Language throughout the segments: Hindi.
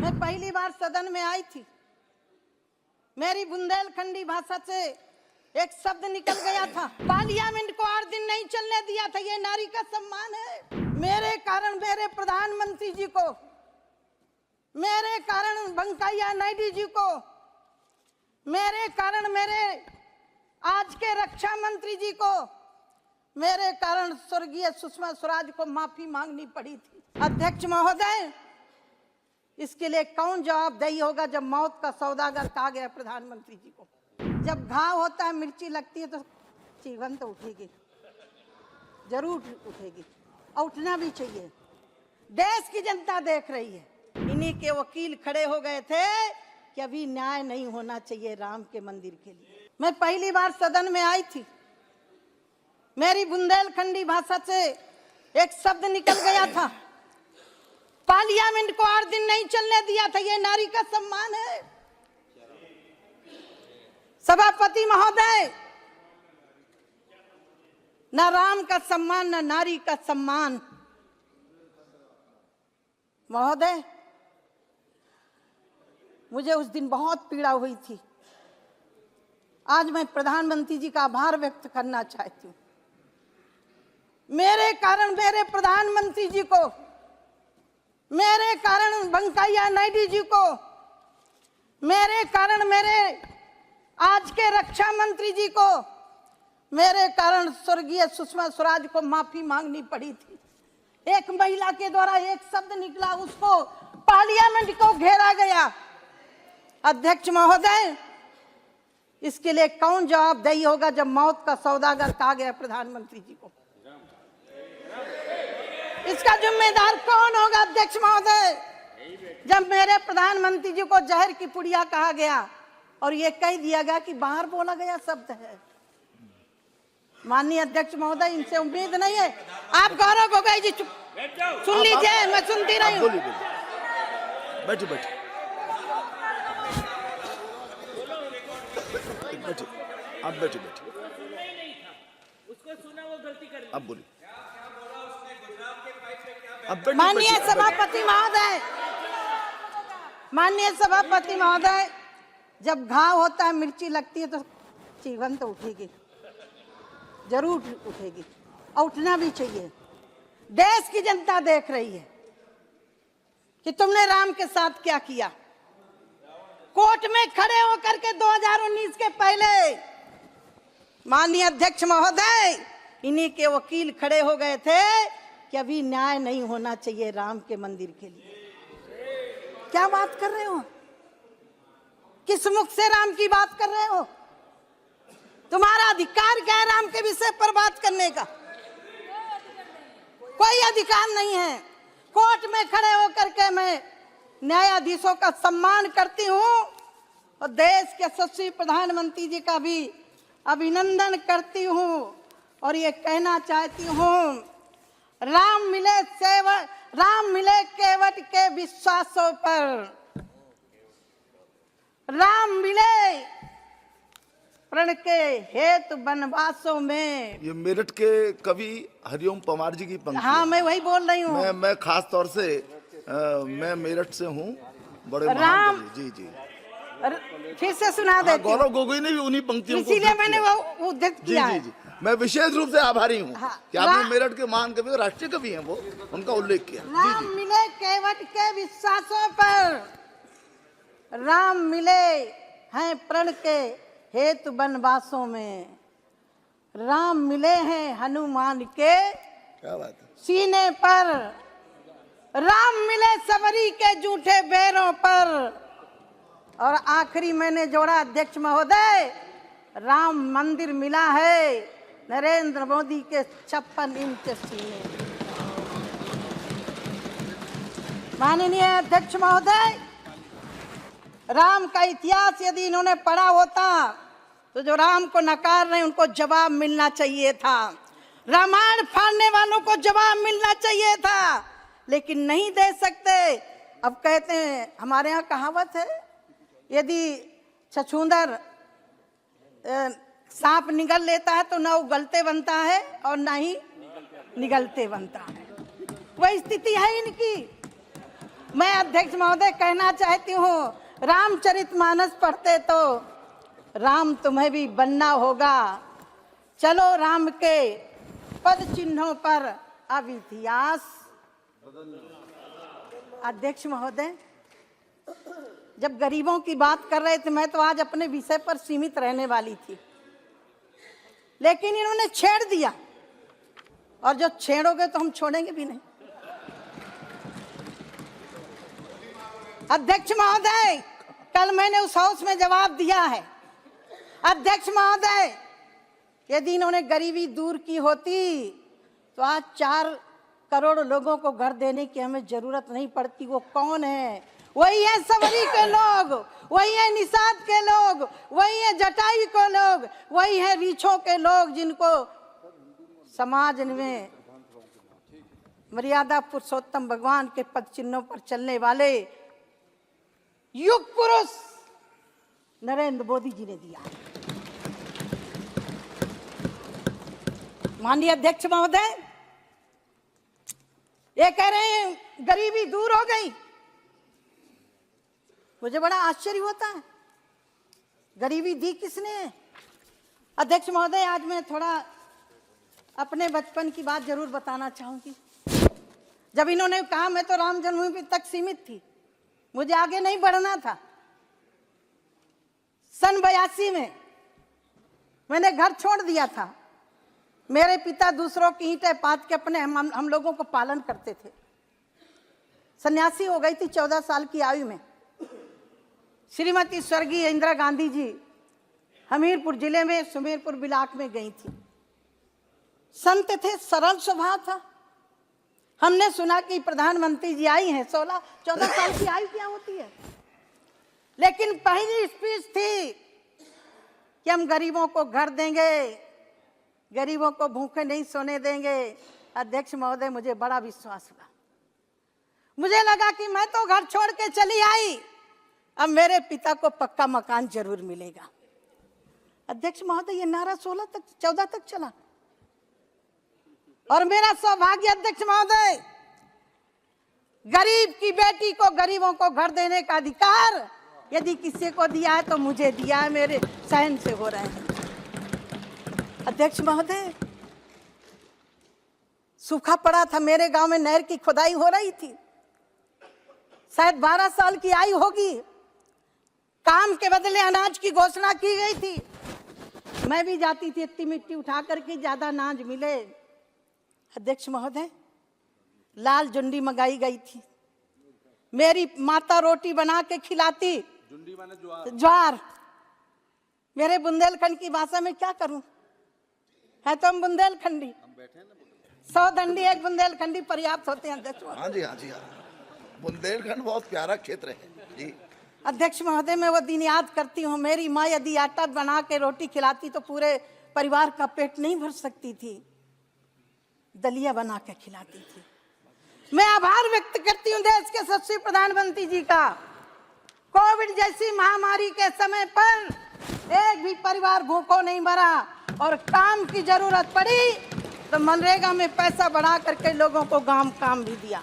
मैं पहली बार सदन में आई थी, मेरी बुंदेलखंडी भाषा से एक शब्द निकल गया था। पार्लियामेंट को 8 दिन नहीं चलने दिया था। ये नारी का सम्मान है। मेरे कारण मेरे प्रधानमंत्री जी को, मेरे कारण वेंकैया नायडू जी को, मेरे कारण मेरे आज के रक्षा मंत्री जी को, मेरे कारण स्वर्गीय सुषमा स्वराज को माफी मांगनी पड़ी थी। अध्यक्ष महोदय, इसके लिए कौन जवाबदेही होगा जब मौत का सौदागर कहा गया प्रधानमंत्री जी को? जब घाव होता है, मिर्ची लगती है तो जीवन तो उठेगी, जरूर उठेगी और उठना भी चाहिए। देश की जनता देख रही है। इन्हीं के वकील खड़े हो गए थे कि अभी न्याय नहीं होना चाहिए राम के मंदिर के लिए। मैं पहली बार सदन में आई थी, मेरी बुंदेलखंडी भाषा से एक शब्द निकल गया था। पार्लियामेंट को 8 दिन नहीं चलने दिया था। ये नारी का सम्मान है। सभापति महोदय, न राम का सम्मान न नारी का सम्मान। महोदय, मुझे उस दिन बहुत पीड़ा हुई थी। आज मैं प्रधानमंत्री जी का आभार व्यक्त करना चाहती हूँ। मेरे कारण मेरे प्रधानमंत्री जी को, मेरे कारण वेंकैया नायडू जी को, मेरे कारण मेरे आज के रक्षा मंत्री जी को, मेरे कारण स्वर्गीय सुषमा स्वराज को माफी मांगनी पड़ी थी। एक महिला के द्वारा एक शब्द निकला, उसको पार्लियामेंट को घेरा गया। अध्यक्ष महोदय, इसके लिए कौन जवाबदेही होगा जब मौत का सौदागर कहा गया प्रधानमंत्री जी को? इसका जिम्मेदार कौन होगा अध्यक्ष महोदय? जब मेरे प्रधानमंत्री जी को जहर की पुड़िया कहा गया और ये कह दिया गया कि बाहर बोला गया शब्द है। माननीय अध्यक्ष महोदय, इनसे उम्मीद नहीं है। आप गौरव गोगोई जी चुप सुन लीजिए, मैं सुनती रही हूँ। बैठो बैठो आप बैठो बैठो। उसको सुना, वो गलती कर। अब बोलिए। माननीय सभापति महोदय, माननीय सभापति महोदय, जब घाव होता है, मिर्ची लगती है तो जीवन तो उठेगी, जरूर उठेगी और उठना भी चाहिए। देश की जनता देख रही है कि तुमने राम के साथ क्या किया। कोर्ट में खड़े होकर के 2019 के पहले माननीय अध्यक्ष महोदय, इन्हीं के वकील खड़े हो गए थे कि अभी न्याय नहीं होना चाहिए राम के मंदिर के लिए। क्या बात कर रहे हो? किस मुख से राम की बात कर रहे हो? तुम्हारा अधिकार क्या है राम के विषय पर बात करने का? कोई अधिकार नहीं है। कोर्ट में खड़े होकर के मैं न्यायाधीशों का सम्मान करती हूँ और देश के यशस्वी प्रधानमंत्री जी का भी अभिनंदन करती हूँ और ये कहना चाहती हूँ, राम मिले केवट के विश्वासों पर, राम मिले प्रण के हेतु वनवासों में। ये मेरठ के कवि हरिओम पवार जी की पंक्ति। हाँ, मैं वही बोल रही हूँ। मैं खास तौर से मैं मेरठ से हूँ। बड़े राम, जी जी फिर से सुना देती हूँ। गौरव गोगोई ने भी उन्हीं पंक्तियों को इसीलिए मैंने वो उद्धृत किया जी जी। मैं विशेष रूप से आभारी हूँ कि आपने मेरठ के महान कवि, राष्ट्रीय कवि हैं वो, उनका उल्लेख किया। राम मिले केवट के विश्वासों पर, राम मिले हैं प्रण के हेतु वनवासों में, राम मिले हैं हनुमान के क्या बात है सीने पर, राम मिले सबरी के जूठे बैरों पर। और आखिरी मैंने जोड़ा अध्यक्ष महोदय, राम मंदिर मिला है नरेंद्र मोदी के 56 इंच सीने। माननीय अध्यक्ष महोदय, राम का इतिहास यदि इन्होंने पढ़ा होता तो जो राम को नकार रहे उनको जवाब मिलना चाहिए था। रामायण फाड़ने वालों को जवाब मिलना चाहिए था, लेकिन नहीं दे सकते। अब कहते हैं, हमारे यहाँ कहावत है, यदि छछूंदर सांप निगल लेता है तो ना उगलते बनता है और ना ही निगलते बनता है। वह स्थिति है इनकी। मैं अध्यक्ष महोदय कहना चाहती हूँ, रामचरितमानस पढ़ते तो राम तुम्हें भी बनना होगा। चलो राम के पद चिन्हों पर अब इतिहास। अध्यक्ष महोदय, जब गरीबों की बात कर रहे थे, मैं तो आज अपने विषय पर सीमित रहने वाली थी, लेकिन इन्होंने छेड़ दिया, और जो छेड़ोगे तो हम छोड़ेंगे भी नहीं। अध्यक्ष महोदय, कल मैंने उस हाउस में जवाब दिया है। अध्यक्ष महोदय, यदि इन्होंने गरीबी दूर की होती तो आज 4 करोड़ लोगों को घर देने की हमें जरूरत नहीं पड़ती। वो कौन है? वही है सवरी के लोग, वही है निषाद के लोग, वही है जटायु के लोग, वही है रीछों के लोग, जिनको समाज में मर्यादा पुरुषोत्तम भगवान के पद चिन्हों पर चलने वाले युग पुरुष नरेंद्र मोदी जी ने दिया। माननीय अध्यक्ष महोदय, ये कह रहे हैं गरीबी दूर हो गई। मुझे बड़ा आश्चर्य होता है, गरीबी दी किसने? अध्यक्ष महोदय, आज मैं थोड़ा अपने बचपन की बात जरूर बताना चाहूंगी। जब इन्होंने कहा, मैं तो राम जन्मभूमि तक सीमित थी, मुझे आगे नहीं बढ़ना था। सन 82 में मैंने घर छोड़ दिया था। मेरे पिता दूसरों की ईंटें पात के अपने हम लोगों को पालन करते थे। सन्यासी हो गई थी 14 साल की आयु में। श्रीमती स्वर्गीय इंदिरा गांधी जी हमीरपुर जिले में सुमेरपुर ब्लॉक में गई थी। संत थे, सरल स्वभाव था। हमने सुना कि प्रधानमंत्री जी आई हैं। 14 साल की आयु क्या होती है? लेकिन पहली स्पीच थी कि हम गरीबों को घर देंगे, गरीबों को भूखे नहीं सोने देंगे। अध्यक्ष महोदय, मुझे बड़ा विश्वास हुआ। मुझे लगा कि मैं तो घर छोड़ के चली आई, अब मेरे पिता को पक्का मकान जरूर मिलेगा। अध्यक्ष महोदय, ये नारा 14 तक चला। और मेरा सौभाग्य अध्यक्ष महोदय, गरीब की बेटी को, गरीबों को घर देने का अधिकार यदि किसी को दिया है तो मुझे दिया है। मेरे सहन से हो रहे हैं। अध्यक्ष महोदय, सूखा पड़ा था मेरे गांव में, नहर की खुदाई हो रही थी। शायद 12 साल की आयु होगी। काम के बदले अनाज की घोषणा की गई थी। मैं भी जाती थी इतनी मिट्टी उठा करके, ज्यादा अनाज मिले। अध्यक्ष महोदय, लाल जुंडी मंगाई गई थी। मेरी माता रोटी बना के खिलाती। जुंडी माने ज्वार। मेरे बुंदेलखंड की भाषा में क्या करूं, है तो हम बुंदेलखंडी। 100 दंडी एक बुंदेलखंडी पर्याप्त होते हैं अध्यक्ष। हाँ जी, हाँ जी, हाँ। बुंदेलखंड बहुत प्यारा क्षेत्र है जी। अध्यक्ष महोदय, मैं वो दिन याद करती हूँ। मेरी माँ यदि आटा बना के रोटी खिलाती तो पूरे परिवार का पेट नहीं भर सकती थी, दलिया बना के खिलाती थी। मैं आभार व्यक्त करती हूँ देश के यशस्वी प्रधानमंत्री जी का। कोविड जैसी महामारी के समय पर एक भी परिवार भूखों नहीं मरा, और काम की जरूरत पड़ी तो मनरेगा में पैसा बढ़ा करके लोगों को काम भी दिया।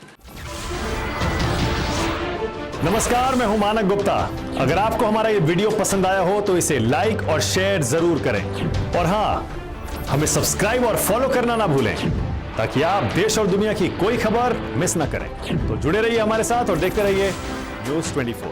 नमस्कार, मैं हूं मानक गुप्ता। अगर आपको हमारा ये वीडियो पसंद आया हो तो इसे लाइक और शेयर जरूर करें, और हाँ, हमें सब्सक्राइब और फॉलो करना ना भूलें, ताकि आप देश और दुनिया की कोई खबर मिस ना करें। तो जुड़े रहिए हमारे साथ और देखते रहिए न्यूज़ 24।